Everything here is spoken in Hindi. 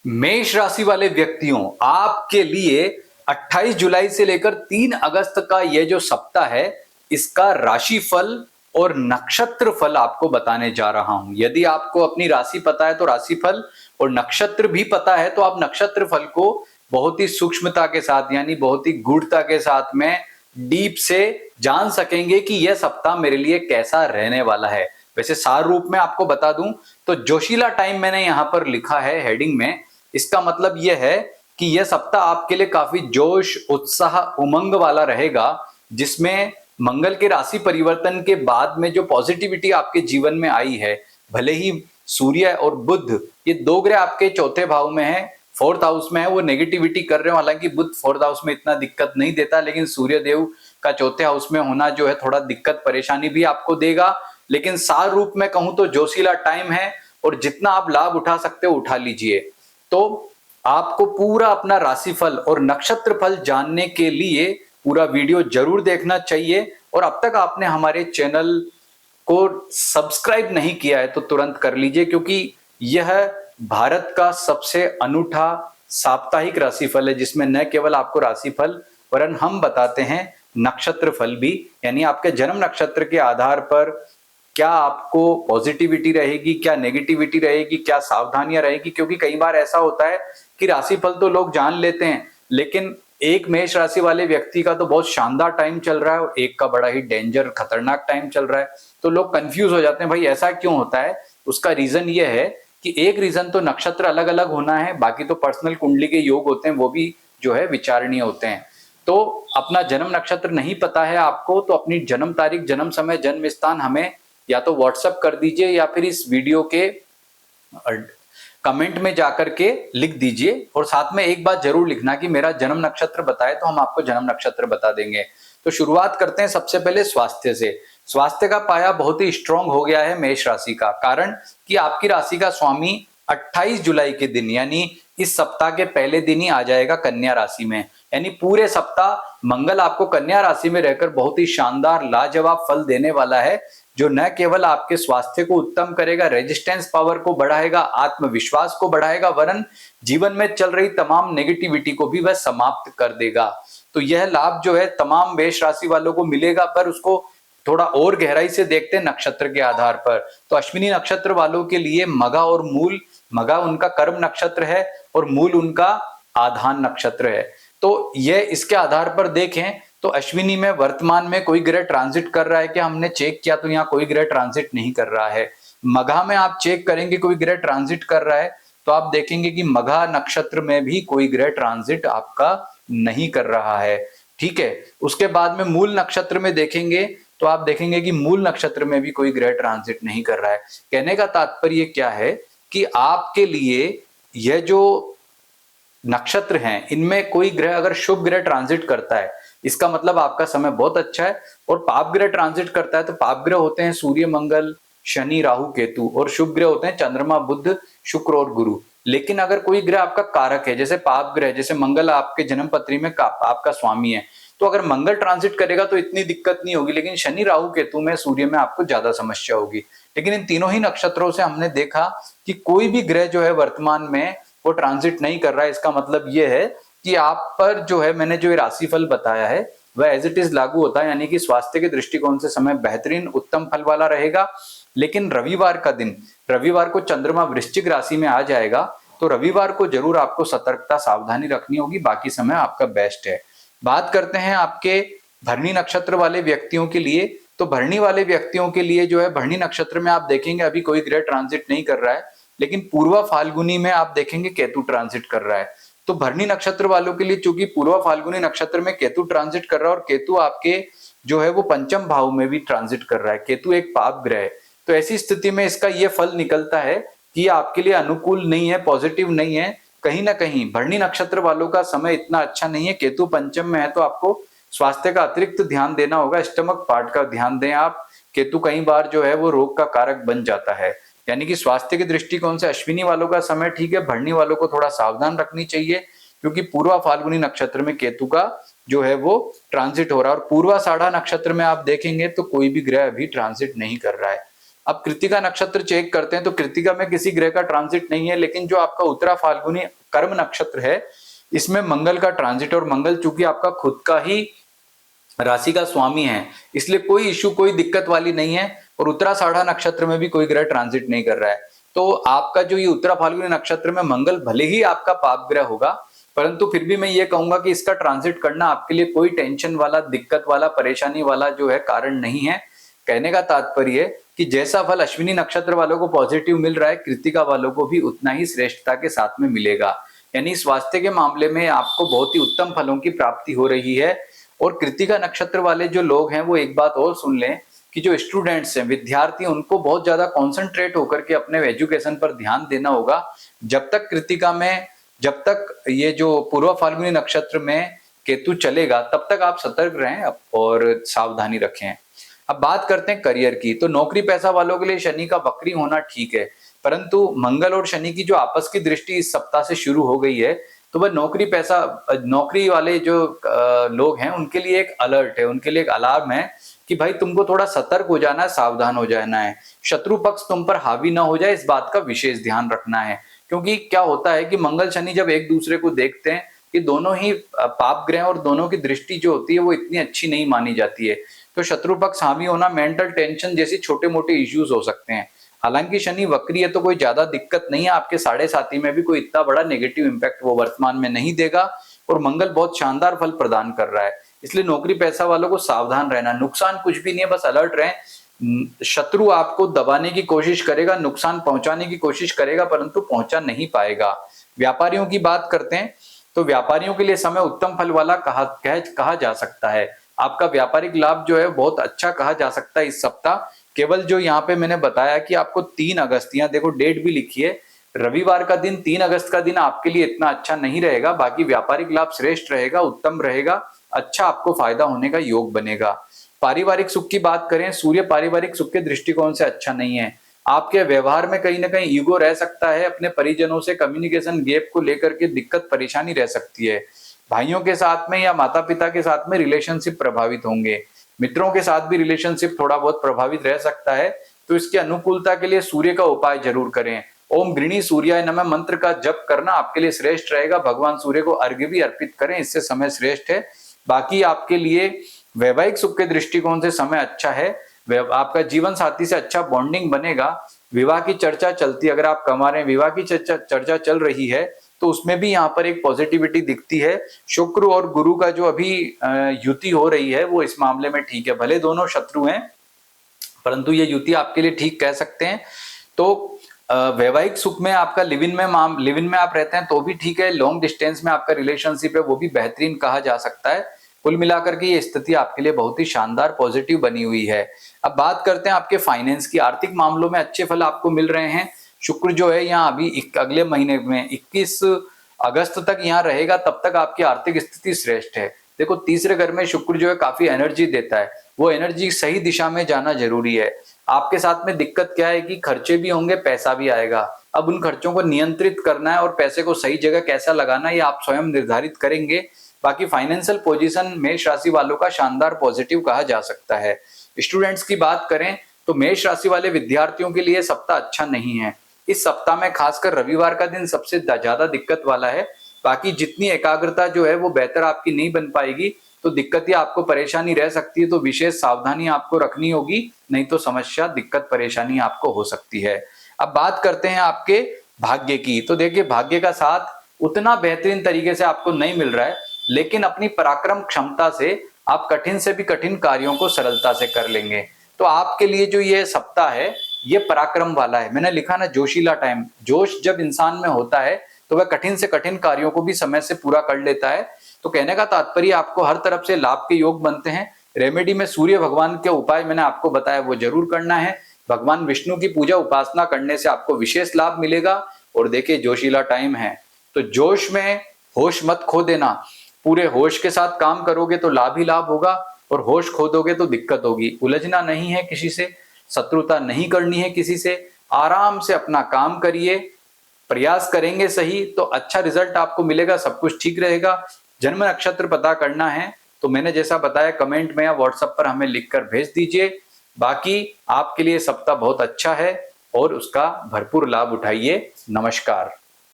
मेष राशि वाले व्यक्तियों, आपके लिए 28 जुलाई से लेकर 3 अगस्त का यह जो सप्ताह है, इसका राशिफल और नक्षत्र फल आपको बताने जा रहा हूं। यदि आपको अपनी राशि पता है तो राशिफल, और नक्षत्र भी पता है तो आप नक्षत्र फल को बहुत ही सूक्ष्मता के साथ, यानी बहुत ही गूढ़ता के साथ में डीप से जान सकेंगे कि यह सप्ताह मेरे लिए कैसा रहने वाला है। वैसे सार रूप में आपको बता दूं तो जोशीला टाइम मैंने यहां पर लिखा है हेडिंग में। इसका मतलब यह है कि यह सप्ताह आपके लिए काफी जोश, उत्साह, उमंग वाला रहेगा, जिसमें मंगल के राशि परिवर्तन के बाद में जो पॉजिटिविटी आपके जीवन में आई है, भले ही सूर्य और बुध ये दो ग्रह आपके चौथे भाव में है, फोर्थ हाउस में है, वो नेगेटिविटी कर रहे हो। हालांकि बुध फोर्थ हाउस में इतना दिक्कत नहीं देता, लेकिन सूर्य देव का चौथे हाउस में होना जो है थोड़ा दिक्कत परेशानी भी आपको देगा। लेकिन सार रूप में कहूं तो जोशीला टाइम है, और जितना आप लाभ उठा सकते हो उठा लीजिए। तो आपको पूरा अपना राशिफल और नक्षत्र फल जानने के लिए पूरा वीडियो जरूर देखना चाहिए। और अब तक आपने हमारे चैनल को सब्सक्राइब नहीं किया है तो तुरंत कर लीजिए, क्योंकि यह भारत का सबसे अनूठा साप्ताहिक राशिफल है, जिसमें न केवल आपको राशिफल वरन हम बताते हैं नक्षत्र फल भी, यानी आपके जन्म नक्षत्र के आधार पर क्या आपको पॉजिटिविटी रहेगी, क्या नेगेटिविटी रहेगी, क्या सावधानियां रहेगी। क्योंकि कई बार ऐसा होता है कि राशिफल तो लोग जान लेते हैं, लेकिन एक मेष राशि वाले व्यक्ति का तो बहुत शानदार टाइम चल रहा है और एक का बड़ा ही डेंजर खतरनाक टाइम चल रहा है, तो लोग कंफ्यूज हो जाते हैं, भाई ऐसा क्यों होता है। उसका रीजन ये है कि एक रीजन तो नक्षत्र अलग अलग होना है, बाकी तो पर्सनल कुंडली के योग होते हैं, वो भी जो है विचारणीय होते हैं। तो अपना जन्म नक्षत्र नहीं पता है आपको तो अपनी जन्म तारीख, जन्म समय, जन्म स्थान हमें या तो व्हाट्सएप कर दीजिए या फिर इस वीडियो के कमेंट में जाकर के लिख दीजिए। और साथ में एक बात जरूर लिखना कि मेरा जन्म नक्षत्र बताए, तो हम आपको जन्म नक्षत्र बता देंगे। तो शुरुआत करते हैं सबसे पहले स्वास्थ्य से। स्वास्थ्य का पाया बहुत ही स्ट्रांग हो गया है मेष राशि का, कारण कि आपकी राशि का स्वामी 28 जुलाई के दिन, यानी इस सप्ताह के पहले दिन ही आ जाएगा कन्या राशि में। यानी पूरे सप्ताह मंगल आपको कन्या राशि में रहकर बहुत ही शानदार लाजवाब फल देने वाला है, जो न केवल आपके स्वास्थ्य को उत्तम करेगा, रेजिस्टेंस पावर को बढ़ाएगा, आत्मविश्वास को बढ़ाएगा, वरन जीवन में चल रही तमाम नेगेटिविटी को भी वह समाप्त कर देगा। तो यह लाभ जो है तमाम मेष राशि वालों को मिलेगा, पर उसको थोड़ा और गहराई से देखते हैं नक्षत्र के आधार पर। तो अश्विनी नक्षत्र वालों के लिए मघा और मूल, मघा उनका कर्म नक्षत्र है और मूल उनका आधान नक्षत्र है। तो यह इसके आधार पर देखें तो अश्विनी में वर्तमान में कोई ग्रह ट्रांजिट कर रहा है क्या, हमने चेक किया तो यहाँ कोई ग्रह ट्रांजिट नहीं कर रहा है। मघा में आप चेक करेंगे कोई ग्रह ट्रांजिट कर रहा है तो आप देखेंगे कि मघा नक्षत्र में भी कोई ग्रह ट्रांजिट आपका नहीं कर रहा है। ठीक है, उसके बाद में मूल नक्षत्र में देखेंगे तो आप देखेंगे कि मूल नक्षत्र में भी कोई ग्रह ट्रांजिट नहीं कर रहा है। कहने का तात्पर्य क्या है कि आपके लिए यह जो नक्षत्र हैं इनमें कोई ग्रह अगर शुभ ग्रह ट्रांजिट करता है, इसका मतलब आपका समय बहुत अच्छा है। और पाप ग्रह ट्रांजिट करता है तो पाप ग्रह होते हैं सूर्य, मंगल, शनि, राहु, केतु, और शुभ ग्रह होते हैं चंद्रमा, बुध, शुक्र और गुरु। लेकिन अगर कोई ग्रह आपका कारक है, जैसे पाप ग्रह, जैसे मंगल आपके जन्म पत्री में आपका स्वामी है, तो अगर मंगल ट्रांजिट करेगा तो इतनी दिक्कत नहीं होगी, लेकिन शनि, राहु, केतु में, सूर्य में आपको ज्यादा समस्या होगी। लेकिन इन तीनों ही नक्षत्रों से हमने देखा कि कोई भी ग्रह जो है वर्तमान में वो ट्रांजिट नहीं कर रहा है। इसका मतलब ये है कि आप पर जो है मैंने जो राशिफल बताया है वह एज इट इज लागू होता है, यानी कि स्वास्थ्य के दृष्टिकोण से समय बेहतरीन उत्तम फल वाला रहेगा। लेकिन रविवार का दिन, रविवार को चंद्रमा वृश्चिक राशि में आ जाएगा, तो रविवार को जरूर आपको सतर्कता, सावधानी रखनी होगी, बाकी समय आपका बेस्ट है। बात करते हैं आपके भरणी नक्षत्र वाले व्यक्तियों के लिए। तो भरणी वाले व्यक्तियों के लिए जो है भरणी नक्षत्र में आप देखेंगे अभी कोई ग्रह ट्रांजिट नहीं कर रहा है, लेकिन पूर्वा फाल्गुनी में आप देखेंगे केतु ट्रांजिट कर रहा है। तो भरणी नक्षत्र वालों के लिए चूंकि पूर्वा फाल्गुनी नक्षत्र में केतु ट्रांजिट कर रहा है और केतु आपके जो है वो पंचम भाव में भी ट्रांजिट कर रहा है, केतु एक पाप ग्रह है, तो ऐसी स्थिति में इसका ये फल निकलता है कि आपके लिए अनुकूल नहीं है, पॉजिटिव नहीं है। कहीं ना कहीं भरणी नक्षत्र वालों का समय इतना अच्छा नहीं है, केतु पंचम में है, तो आपको स्वास्थ्य का अतिरिक्त ध्यान देना होगा, स्टमक पार्ट का ध्यान दें आप। केतु कई बार जो है वो रोग का कारक बन जाता है, यानी कि स्वास्थ्य के दृष्टिकोण से अश्विनी वालों का समय ठीक है, भरणी वालों को थोड़ा सावधान रखनी चाहिए, क्योंकि पूर्वा फाल्गुनी नक्षत्र में केतु का जो है वो ट्रांजिट हो रहा है। और पूर्वा साढ़ा नक्षत्र में आप देखेंगे तो कोई भी ग्रह अभी ट्रांजिट नहीं कर रहा है। अब कृत्तिका नक्षत्र चेक करते हैं तो कृत्तिका में किसी ग्रह का ट्रांजिट नहीं है, लेकिन जो आपका उत्तरा फाल्गुनी कर्म नक्षत्र है इसमें मंगल का ट्रांजिट, और मंगल चूंकि आपका खुद का ही राशि का स्वामी है इसलिए कोई इश्यू कोई दिक्कत वाली नहीं है, और उत्तराषाढ़ा नक्षत्र में भी कोई ग्रह ट्रांजिट नहीं कर रहा है। तो आपका जो ये उत्तरा फाल्गुनी नक्षत्र में मंगल भले ही आपका पाप ग्रह होगा, परंतु फिर भी मैं ये कहूंगा कि इसका ट्रांजिट करना आपके लिए कोई टेंशन वाला, दिक्कत वाला, परेशानी वाला जो है कारण नहीं है। कहने का तात्पर्य कि जैसा फल अश्विनी नक्षत्र वालों को पॉजिटिव मिल रहा है, कृत्तिका वालों को भी उतना ही श्रेष्ठता के साथ में मिलेगा। यानी स्वास्थ्य के मामले में आपको बहुत ही उत्तम फलों की प्राप्ति हो रही है। और कृत्तिका नक्षत्र वाले जो लोग हैं वो एक बात और सुन लें कि जो स्टूडेंट्स हैं, विद्यार्थी, उनको बहुत ज्यादा कॉन्सेंट्रेट होकर के अपने एजुकेशन पर ध्यान देना होगा। जब तक कृत्तिका में, जब तक ये जो पूर्व फाल्गुनी नक्षत्र में केतु चलेगा तब तक आप सतर्क रहें और सावधानी रखें। अब बात करते हैं करियर की, तो नौकरी पैसा वालों के लिए शनि का वक्री होना ठीक है, परंतु मंगल और शनि की जो आपस की दृष्टि इस सप्ताह से शुरू हो गई है, तो वह नौकरी पैसा, नौकरी वाले जो लोग हैं उनके लिए एक अलर्ट है, उनके लिए एक अलार्म है कि भाई तुमको थोड़ा सतर्क हो जाना है, सावधान हो जाना है, शत्रु पक्ष तुम पर हावी ना हो जाए, इस बात का विशेष ध्यान रखना है। क्योंकि क्या होता है कि मंगल शनि जब एक दूसरे को देखते हैं कि दोनों ही पाप ग्रह और दोनों की दृष्टि जो होती है वो इतनी अच्छी नहीं मानी जाती है, तो शत्रु पक्ष हावी होना, मेंटल टेंशन जैसी छोटे मोटे इश्यूज हो सकते हैं। हालांकि शनि वक्री है तो कोई ज्यादा दिक्कत नहीं है, आपके साढ़े साथी में भी कोई इतना बड़ा नेगेटिव इंपैक्ट वो वर्तमान में नहीं देगा, और मंगल बहुत शानदार फल प्रदान कर रहा है। इसलिए नौकरी पैसा वालों को सावधान रहना, नुकसान कुछ भी नहीं है, बस अलर्ट रहें। शत्रु आपको दबाने की कोशिश करेगा, नुकसान पहुंचाने की कोशिश करेगा, परंतु पहुंचा नहीं पाएगा। व्यापारियों की बात करते हैं तो व्यापारियों के लिए समय उत्तम फल वाला कहा जा सकता है। आपका व्यापारिक लाभ जो है बहुत अच्छा कहा जा सकता है इस सप्ताह। केवल जो यहाँ पे मैंने बताया कि आपको 3 अगस्त, यहाँ देखो डेट भी लिखी है, रविवार का दिन 3 अगस्त का दिन आपके लिए इतना अच्छा नहीं रहेगा, बाकी व्यापारिक लाभ श्रेष्ठ रहेगा, उत्तम रहेगा, अच्छा आपको फायदा होने का योग बनेगा। पारिवारिक सुख की बात करें, सूर्य पारिवारिक सुख के दृष्टिकोण से अच्छा नहीं है। आपके व्यवहार में कहीं ना कहीं ईगो रह सकता है, अपने परिजनों से कम्युनिकेशन गैप को लेकर के दिक्कत परेशानी रह सकती है। भाइयों के साथ में या माता पिता के साथ में रिलेशनशिप प्रभावित होंगे, मित्रों के साथ भी रिलेशनशिप थोड़ा बहुत प्रभावित रह सकता है। तो इसकी अनुकूलता के लिए सूर्य का उपाय जरूर करें। ओम गृणी सूर्याय नमः मंत्र का जप करना आपके लिए श्रेष्ठ रहेगा। भगवान सूर्य को अर्घ्य भी अर्पित करें, इससे समय श्रेष्ठ है। बाकी आपके लिए वैवाहिक सुख के दृष्टिकोण से समय अच्छा है, आपका जीवन साथी से अच्छा बॉन्डिंग बनेगा। विवाह की चर्चा चलती है, अगर आप कमा रहे हैं, विवाह की चर्चा चल रही है तो उसमें भी यहाँ पर एक पॉजिटिविटी दिखती है। शुक्र और गुरु का जो अभी युति हो रही है वो इस मामले में ठीक है, भले दोनों शत्रु हैं परंतु ये युति आपके लिए ठीक कह सकते हैं। तो वैवाहिक सुख में आपका लिव इन में आप रहते हैं तो भी ठीक है, लॉन्ग डिस्टेंस में आपका रिलेशनशिप है वो भी बेहतरीन कहा जा सकता है। कुल मिलाकर के ये स्थिति आपके लिए बहुत ही शानदार पॉजिटिव बनी हुई है। अब बात करते हैं आपके फाइनेंस की। आर्थिक मामलों में अच्छे फल आपको मिल रहे हैं। शुक्र जो है यहाँ अभी अगले महीने में 21 अगस्त तक यहाँ रहेगा, तब तक आपकी आर्थिक स्थिति श्रेष्ठ है। देखो तीसरे घर में शुक्र जो है काफी एनर्जी देता है, वो एनर्जी सही दिशा में जाना जरूरी है। आपके साथ में दिक्कत क्या है कि खर्चे भी होंगे, पैसा भी आएगा। अब उन खर्चों को नियंत्रित करना है और पैसे को सही जगह कैसा लगाना है ये आप स्वयं निर्धारित करेंगे। बाकी फाइनेंशियल पोजीशन मेष राशि वालों का शानदार पॉजिटिव कहा जा सकता है। स्टूडेंट्स की बात करें तो मेष राशि वाले विद्यार्थियों के लिए सप्ताह अच्छा नहीं है। इस सप्ताह में खासकर रविवार का दिन सबसे ज्यादा दिक्कत वाला है। बाकी जितनी एकाग्रता जो है वो बेहतर आपकी नहीं बन पाएगी, तो दिक्कत या आपको परेशानी रह सकती है, तो विशेष सावधानी आपको रखनी होगी, नहीं तो समस्या, दिक्कत, परेशानी आपको हो सकती है। अब बात करते हैं आपके भाग्य की। तो देखिए भाग्य का साथ उतना बेहतरीन तरीके से आपको नहीं मिल रहा है, लेकिन अपनी पराक्रम क्षमता से आप कठिन से भी कठिन कार्यों को सरलता से कर लेंगे। तो आपके लिए जो ये सप्ताह है ये पराक्रम वाला है। मैंने लिखा ना जोशीला टाइम, जोश जब इंसान में होता है तो वह कठिन से कठिन कार्यों को भी समय से पूरा कर लेता है। तो कहने का तात्पर्य आपको हर तरफ से लाभ के योग बनते हैं। रेमेडी में सूर्य भगवान के उपाय मैंने आपको बताया वो जरूर करना है। भगवान विष्णु की पूजा उपासना करने से आपको विशेष लाभ मिलेगा। और देखिए जोशीला टाइम है तो जोश में होश मत खो देना, पूरे होश के साथ काम करोगे तो लाभ ही लाभ होगा, और होश खो दोगे तो दिक्कत होगी। उलझना नहीं है किसी से, शत्रुता नहीं करनी है किसी से, आराम से अपना काम करिए, प्रयास करेंगे सही तो अच्छा रिजल्ट आपको मिलेगा, सब कुछ ठीक रहेगा। जन्म नक्षत्र पता करना है तो मैंने जैसा बताया कमेंट में या व्हाट्सएप पर हमें लिखकर भेज दीजिए। बाकी आपके लिए सप्ताह बहुत अच्छा है और उसका भरपूर लाभ उठाइए। नमस्कार।